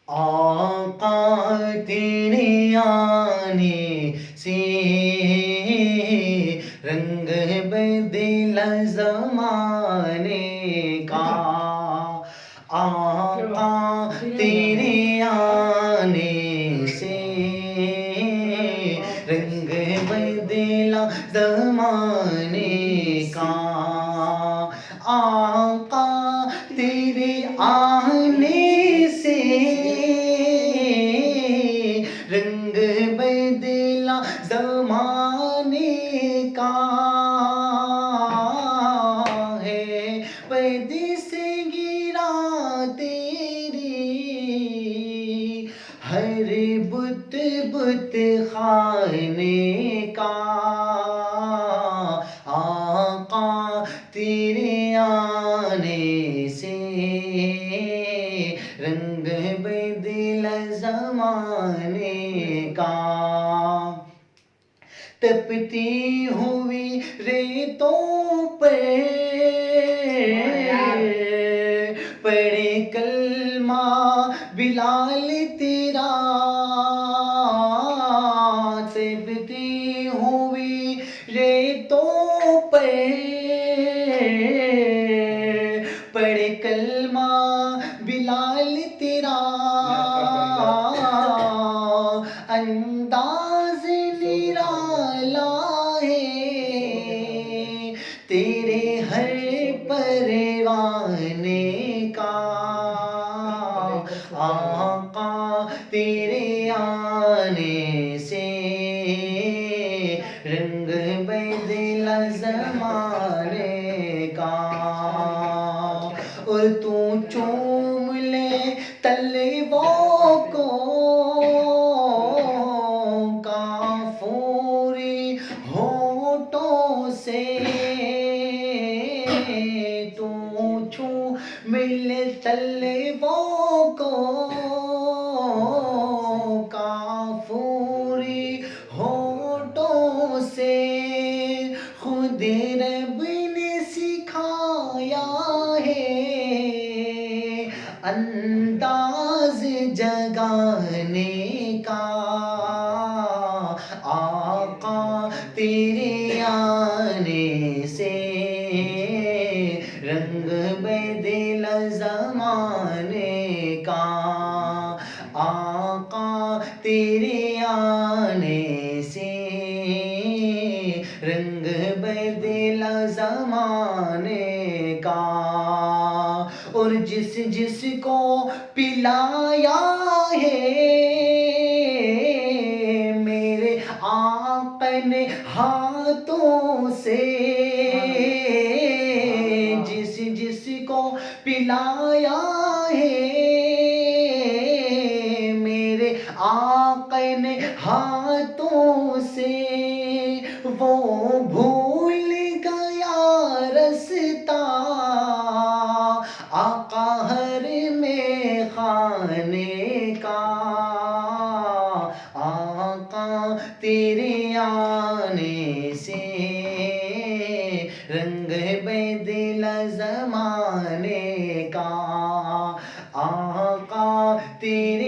آقا تیرے آنے سے رنگ بدلا زمانے کا، آقا تیرے آنے سے رنگ بدلا زمانے کا، آقا تیرے آنے سے رنگ بدلا زمانے کا ہے، پرد سے گرا تیری ہر بت بت خانے کا، آقا تیرے آنے سے رنگ بدلا زمانے کا، تپتی ہوئی ریتوں پر پڑھے کلمہ بلال تیرا، تپتی ہوئی ریتوں پر پڑھے کلمہ بلال تیرا، انداز نرالا ہے تیرے ہر پروانے کا، آقا تیرے آنے سے رنگ بدلا زمانے کا، اور تو چوم لے طلبوں کو کافوری ہونٹوں سے، تو چوم لے طلبوں کو کافوری ہونٹوں سے، خود رب نے سکھایا ہے انداز جگانے کا، آقا تیرے آنے سے رنگ بدلا زمانے کا، آقا تیرے آنے سے رنگ بدلا زمانے کا، اور جس جس کو پلایا ہے میرے آقا نے ہاتھوں سے، جس جس کو پلایا ہے میرے آقا نے ہاتھوں سے، وہ بھول گیا رستہ آقا ہر میں خانے کا، آقا تیرے آنے سے رنگ بدلا زمانے کا، آقا تیرے